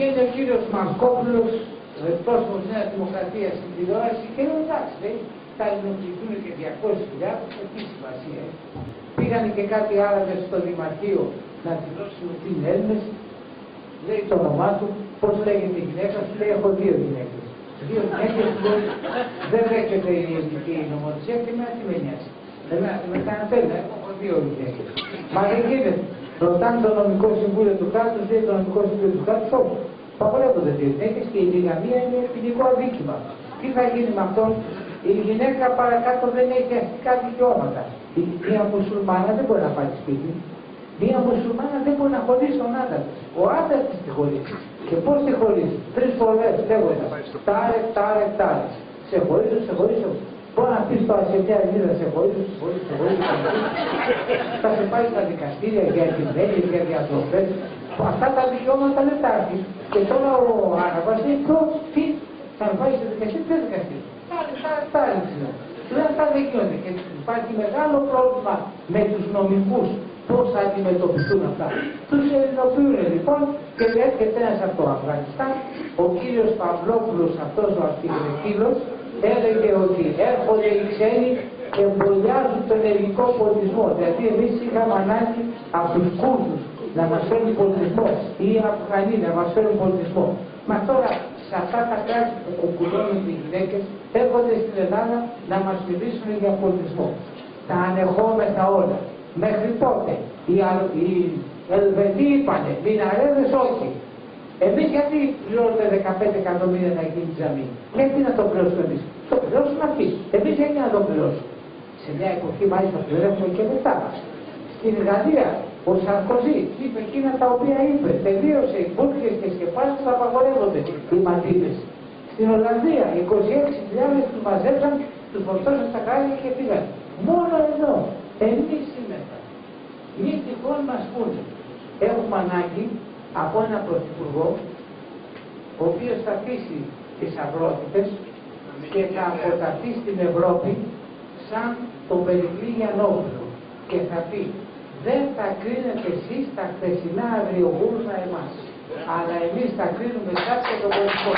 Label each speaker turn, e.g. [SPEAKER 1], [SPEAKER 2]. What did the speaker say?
[SPEAKER 1] Βγαίνει ο κύριος Μαρκόπουλος, πρόσωπος της Νέας Δημοκρατίας στην τηλεόραση και λέει εντάξει, λέει, θα ενοχληθούν και 200.000, τι σημασία έχει. Πήγανε και κάτι Άραβες στο Δημαρχείο να δηλώσουν ότι είναι Έλληνες, λέει το όνομά του, πώς λέγεται η γυναίκα σου, λέει έχω 2 γυναίκες. 2 γυναίκες του λέει δεν δέχεται η ελληνική νομοθεσία και εμένα τι με νοιάζει. Εμένα με κάνει τέλεια, έχω 2 γυναίκες. Μα δεν γίνεται. Ρωτάνε το νομικό συμβούλιο του κράτους, λέει το νομικό συμβούλιο του κράτους, όχι. Παγορεύονται 2 γυναίκες και η λιγαμία είναι ποινικό αδίκημα. Τι θα γίνει με αυτόν, η γυναίκα παρακάτω δεν έχει αστικά δικαιώματα. Μία μουσουλμάνα δεν μπορεί να πάει σπίτι. Μία μουσουλμάνα δεν μπορεί να χωρίσει τον άντρα της. Ο άντρας της τη χωρίζει. Και πώς τη χωρίζει, 3 φορές λέγοντας τάρε. Σε χωρίζω. Μπορεί να πεις τώρα σε μια Ελληνίδα σε χωρίζω. Θα σε πάει στα δικαστήρια για επιμέλειες, για διατροφές. Αυτά τα δικαιώματα δεν τα έχεις. Και τώρα ο Άραβας λέει τι θα πάει σε δικαστήριο, ποιο δικαστήριο. Τάρε. Λέει αυτά δεν γίνονται. Και υπάρχει μεγάλο πρόβλημα με τους νομικούς. Πώς θα αντιμετωπιστούν αυτά. Τους ελληνοποιούν λοιπόν και έρχεται ένας από το Αφγανιστάν, ο κύριος Παυλόπουλος, αυτός ο αρχιδρεκύλος, έλεγε ότι έρχονται οι ξένοι και εμβολιάζουν τον ελληνικό πολιτισμό. Δηλαδή εμείς είχαμε ανάγκη από τους Κούρδους να μας φέρουν πολιτισμό ή οι Αφγανοί να μας φέρουν πολιτισμό. Μα τώρα σε αυτά τα κράτη που κουκουλώνουν οι γυναίκες έρχονται στην Ελλάδα να μας μιλήσουν για πολιτισμό. Τα ανεχόμεθα όλα. Μέχρι τότε οι Ελβετοί είπανε, μιναρέδες όχι. Εμείς γιατί πληρώνουμε 15 εκατομμύρια να γίνει τζαμί. Γιατί να το πληρώσουμε εμείς. Το πληρώσουμε αυτοί. Εμείς γιατί να το πληρώσουμε. Σε μια εποχή μάλιστα πληρώσουμε και μετά. Στην Γαλλία ο Σαρκοζή είπε εκείνα τα οποία είπε. Τελείωσε οι μπουρκες και σκεπάσεις θα απαγορεύονται οι μαντίδες. Στην Ολλανδία 26.000 τους μαζέψαν, τους φορτώσαν στα κράγια και πήγαν. Μόνο εδώ. Εμείς σήμερα. Μη τυχόν μας πούνε. Έχουμε ανάγκη από ένα πρωθυπουργό ο οποίος θα αφήσει τις αγρότητες και θα αποταθεί στην Ευρώπη σαν τον Περικλή Γιαννόπουλο και θα πει δεν θα κρίνετε εσείς τα χθεσινά αγριογούρουνα εμάς αλλά εμείς θα κρίνουμε εσάς και τον πολιτικό.